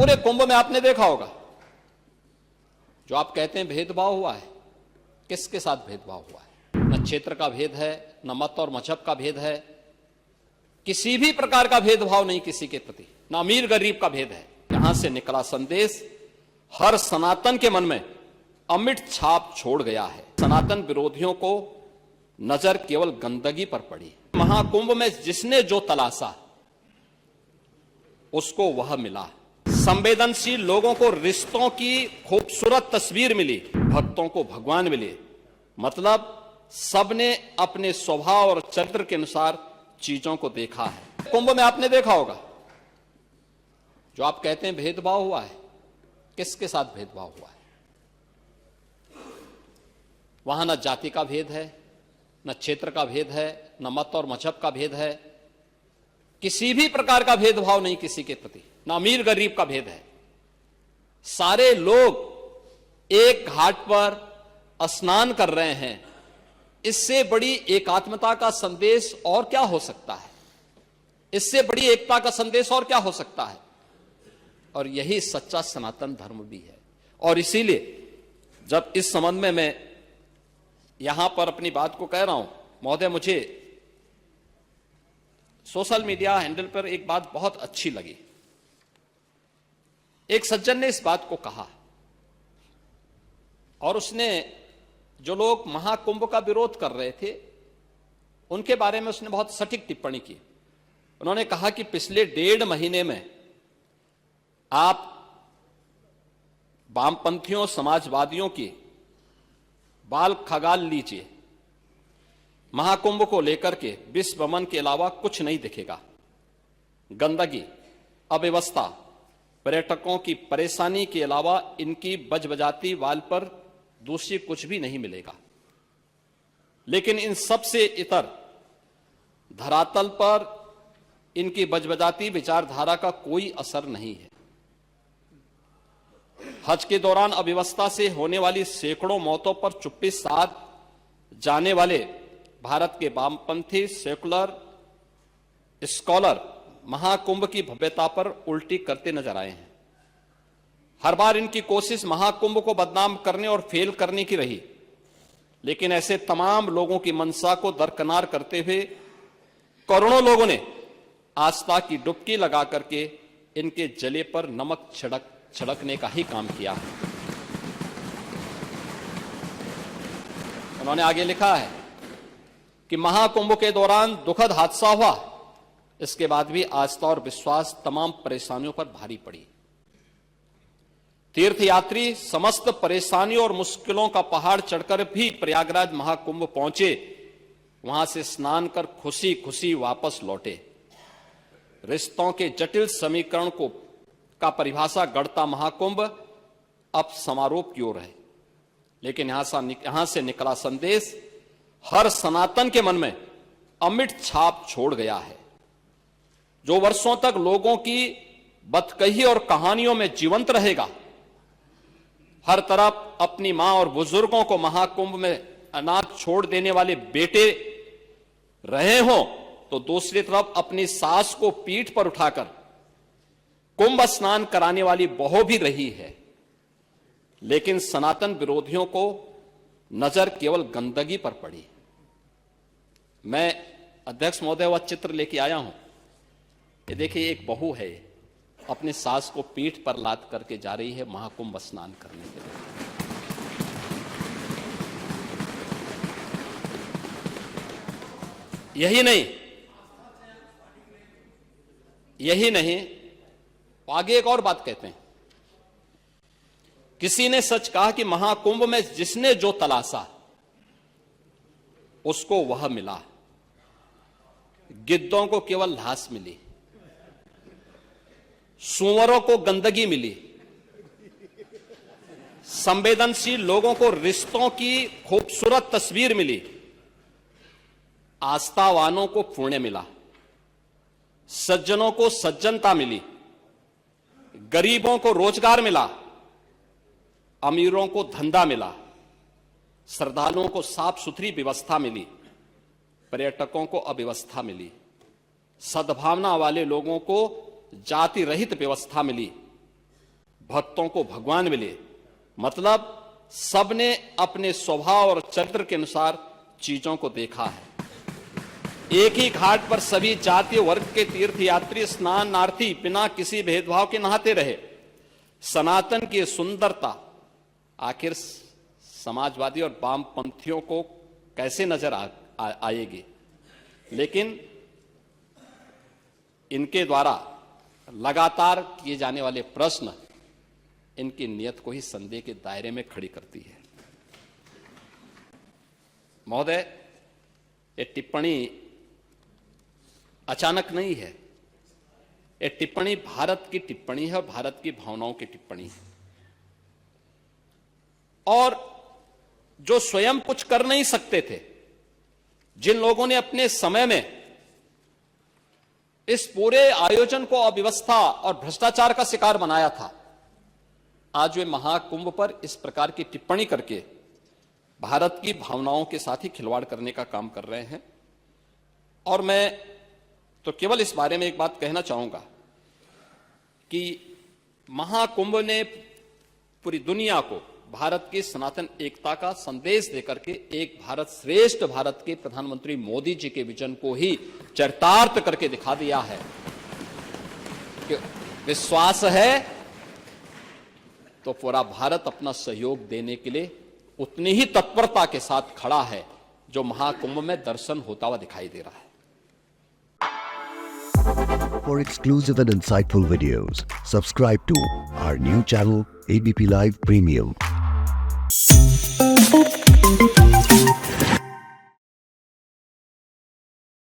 पूरे कुंभ में आपने देखा होगा, जो आप कहते हैं भेदभाव हुआ है, किसके साथ भेदभाव हुआ है? न क्षेत्र का भेद है, न मत और मजहब का भेद है, किसी भी प्रकार का भेदभाव नहीं किसी के प्रति, न अमीर गरीब का भेद है। यहां से निकला संदेश हर सनातन के मन में अमिट छाप छोड़ गया है। सनातन विरोधियों को नजर केवल गंदगी पर पड़ी। महाकुंभ में जिसने जो तलाशा उसको वह मिला। संवेदनशील लोगों को रिश्तों की खूबसूरत तस्वीर मिली, भक्तों को भगवान मिले। मतलब सबने अपने स्वभाव और चरित्र के अनुसार चीजों को देखा है। कुंभ में आपने देखा होगा, जो आप कहते हैं भेदभाव हुआ है, किसके साथ भेदभाव हुआ है? वहां न जाति का भेद है, न क्षेत्र का भेद है, न मत और मजहब का भेद है, किसी भी प्रकार का भेदभाव नहीं किसी के प्रति, न अमीर गरीब का भेद है। सारे लोग एक घाट पर स्नान कर रहे हैं। इससे बड़ी एकात्मता का संदेश और क्या हो सकता है? इससे बड़ी एकता का संदेश और क्या हो सकता है? और यही सच्चा सनातन धर्म भी है। और इसीलिए जब इस संबंध में मैं यहां पर अपनी बात को कह रहा हूं, महोदय, मुझे सोशल मीडिया हैंडल पर एक बात बहुत अच्छी लगी। एक सज्जन ने इस बात को कहा, और उसने जो लोग महाकुंभ का विरोध कर रहे थे उनके बारे में उसने बहुत सटीक टिप्पणी की। उन्होंने कहा कि पिछले 1.5 महीने में आप वामपंथियों, समाजवादियों की बाल खगाल लीजिए, महाकुंभ को लेकर के विश्व भ्रमण के अलावा कुछ नहीं दिखेगा। गंदगी, अव्यवस्था, पर्यटकों की परेशानी के अलावा इनकी बजबजाती वाल पर दूसरी कुछ भी नहीं मिलेगा। लेकिन इन सब से इतर धरातल पर इनकी बजबजाती विचारधारा का कोई असर नहीं है। हज के दौरान अव्यवस्था से होने वाली सैकड़ों मौतों पर चुप्पी साध जाने वाले भारत के वामपंथी सेकुलर स्कॉलर महाकुंभ की भव्यता पर उल्टी करते नजर आए हैं। हर बार इनकी कोशिश महाकुंभ को बदनाम करने और फेल करने की रही, लेकिन ऐसे तमाम लोगों की मंशा को दरकिनार करते हुए करोड़ों लोगों ने आस्था की डुबकी लगा करके इनके जले पर नमक छिड़कने का ही काम किया है। उन्होंने आगे लिखा है कि महाकुंभ के दौरान दुखद हादसा हुआ, इसके बाद भी आस्था और विश्वास तमाम परेशानियों पर भारी पड़ी। तीर्थयात्री समस्त परेशानियों और मुश्किलों का पहाड़ चढ़कर भी प्रयागराज महाकुंभ पहुंचे, वहां से स्नान कर खुशी खुशी वापस लौटे। रिश्तों के जटिल समीकरण का परिभाषा गढ़ता महाकुंभ अब समारोह की ओर है। लेकिन यहां से निकला संदेश हर सनातन के मन में अमिट छाप छोड़ गया है, जो वर्षों तक लोगों की बदकही और कहानियों में जीवंत रहेगा। हर तरफ अपनी मां और बुजुर्गों को महाकुंभ में अनाथ छोड़ देने वाले बेटे रहे हों, तो दूसरी तरफ अपनी सास को पीठ पर उठाकर कुंभ स्नान कराने वाली बहू भी रही है। लेकिन सनातन विरोधियों को नजर केवल गंदगी पर पड़ी। मैं अध्यक्ष महोदय वह चित्र लेके आया हूं। ये देखिए, एक बहू है, अपने सास को पीठ पर लाद करके जा रही है महाकुंभ स्नान करने के लिए। यही नहीं, आगे एक और बात कहते हैं। किसी ने सच कहा कि महाकुंभ में जिसने जो तलाशा उसको वह मिला। गिद्धों को केवल घास मिली, सूअरों को गंदगी मिली, संवेदनशील लोगों को रिश्तों की खूबसूरत तस्वीर मिली, आस्थावानों को पुण्य मिला, सज्जनों को सज्जनता मिली, गरीबों को रोजगार मिला, अमीरों को धंधा मिला, श्रद्धालुओं को साफ सुथरी व्यवस्था मिली, पर्यटकों को अव्यवस्था मिली, सद्भावना वाले लोगों को जाति रहित व्यवस्था मिली, भक्तों को भगवान मिले, मतलब सबने अपने स्वभाव और चरित्र के अनुसार चीजों को देखा है। एक ही घाट पर सभी जातीय वर्ग के तीर्थयात्री स्नानार्थी बिना किसी भेदभाव के नहाते रहे। सनातन की सुंदरता आखिर समाजवादी और वामपंथियों को कैसे नजर आएगी, लेकिन इनके द्वारा लगातार किए जाने वाले प्रश्न इनकी नियत को ही संदेह के दायरे में खड़ी करती है। महोदय, ये टिप्पणी अचानक नहीं है। ये टिप्पणी भारत की टिप्पणी है, भारत की भावनाओं की टिप्पणी है। और जो स्वयं कुछ कर नहीं सकते थे, जिन लोगों ने अपने समय में इस पूरे आयोजन को अव्यवस्था और भ्रष्टाचार का शिकार बनाया था, आज वे महाकुंभ पर इस प्रकार की टिप्पणी करके भारत की भावनाओं के साथ ही खिलवाड़ करने का काम कर रहे हैं। और मैं तो केवल इस बारे में एक बात कहना चाहूंगा कि महाकुंभ ने पूरी दुनिया को भारत की सनातन एकता का संदेश देकर के एक भारत श्रेष्ठ भारत के प्रधानमंत्री मोदी जी के विजन को ही चरितार्थ करके दिखा दिया है कि विश्वास है तो पूरा भारत अपना सहयोग देने के लिए उतनी ही तत्परता के साथ खड़ा है जो महाकुंभ में दर्शन होता हुआ दिखाई दे रहा है। For exclusive and insightful videos, subscribe to our new channel ABP Live Premium.